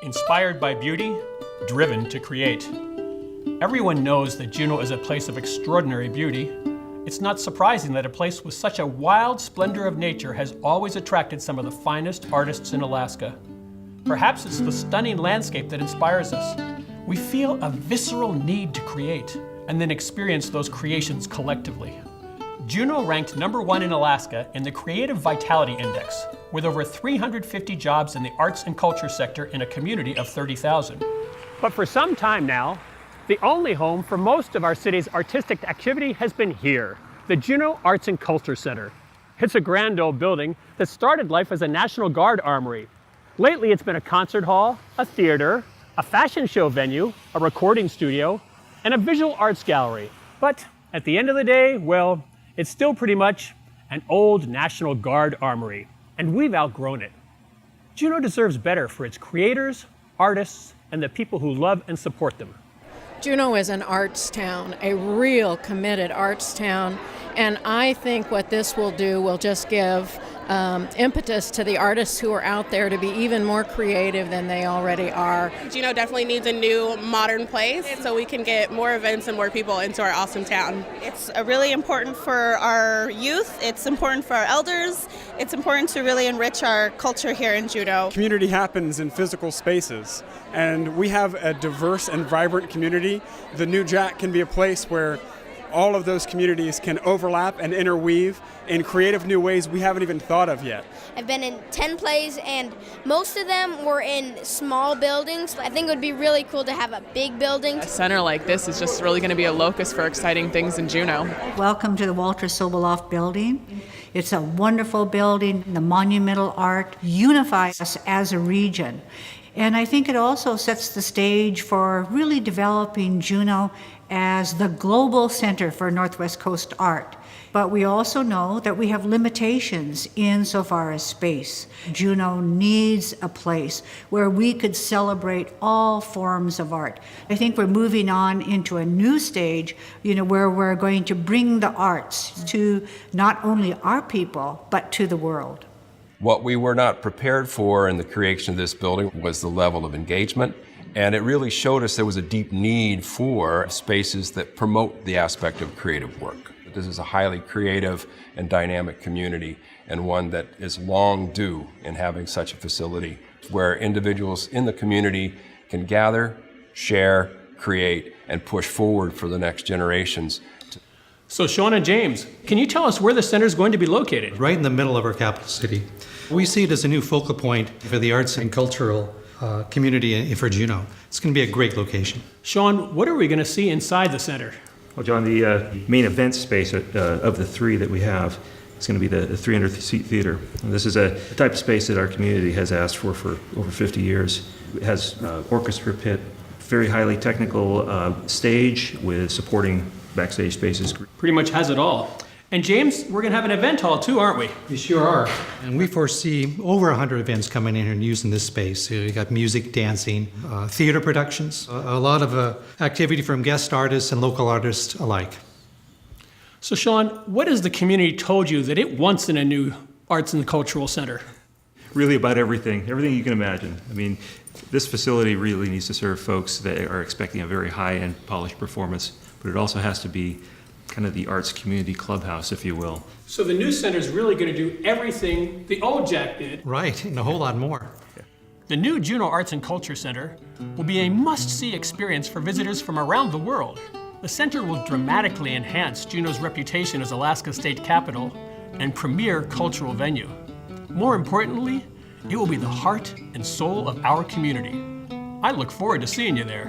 Inspired by beauty, driven to create. Everyone knows that Juneau is a place of extraordinary beauty. It's not surprising that a place with such a wild splendor of nature has always attracted some of the finest artists in Alaska. Perhaps it's the stunning landscape that inspires us. We feel a visceral need to create and then experience those creations collectively. Juneau ranked #1 in Alaska in the Creative Vitality Index, with over 350 jobs in the arts and culture sector in a community of 30,000. But for some time now, the only home for most of our city's artistic activity has been here, the Juneau Arts and Culture Center. It's a grand old building that started life as a National Guard armory. Lately, it's been a concert hall, a theater, a fashion show venue, a recording studio, and a visual arts gallery. But at the end of the day, well, it's still pretty much an old National Guard armory, and we've outgrown it. Juneau deserves better for its creators, artists, and the people who love and support them. Juneau is an arts town, a real committed arts town, and I think what this will do will just give impetus to the artists who are out there to be even more creative than they already are. Juneau definitely needs a new modern place so we can get more events and more people into our awesome town. It's really important for our youth, it's important for our elders, it's important to really enrich our culture here in Juneau. Community happens in physical spaces, and we have a diverse and vibrant community. The NewJACC can be a place where all of those communities can overlap and interweave in creative new ways we haven't even thought of yet. I've been in 10 plays and most of them were in small buildings. I think it would be really cool to have a big building. A center like this is just really going to be a locus for exciting things in Juneau. Welcome to the Walter Soboleff building. It's a wonderful building. The monumental art unifies us as a region. And I think it also sets the stage for really developing Juneau as the global center for Northwest Coast art. But we also know that we have limitations insofar as space. Juneau needs a place where we could celebrate all forms of art. I think we're moving on into a new stage, where we're going to bring the arts to not only our people, but to the world. What we were not prepared for in the creation of this building was the level of engagement, and it really showed us there was a deep need for spaces that promote the aspect of creative work. This is a highly creative and dynamic community, and one that is long due in having such a facility where individuals in the community can gather, share, create, and push forward for the next generations. So Sean and James, can you tell us where the center is going to be located? Right in the middle of our capital city. We see it as a new focal point for the arts and cultural community for Juneau. It's going to be a great location. Sean, what are we going to see inside the center? Well, John, the main event space of the three that we have is going to be the 300-seat theater. And this is a type of space that our community has asked for over 50 years. It has orchestra pit, very highly technical stage with supporting backstage spaces. Pretty much has it all. And James, we're going to have an event hall too, aren't we? We sure are. And we foresee over 100 events coming in and using this space. So we got music, dancing, theater productions, a lot of activity from guest artists and local artists alike. So Sean, what has the community told you that it wants in a new arts and cultural center? Really about everything you can imagine. I mean, this facility really needs to serve folks that are expecting a very high-end polished performance, but it also has to be kind of the arts community clubhouse, if you will. So the new center is really going to do everything the old JACC did. Right, and a whole lot more. Yeah. The new Juneau Arts and Culture Center will be a must-see experience for visitors from around the world. The center will dramatically enhance Juneau's reputation as Alaska's state capital and premier cultural venue. More importantly, it will be the heart and soul of our community. I look forward to seeing you there.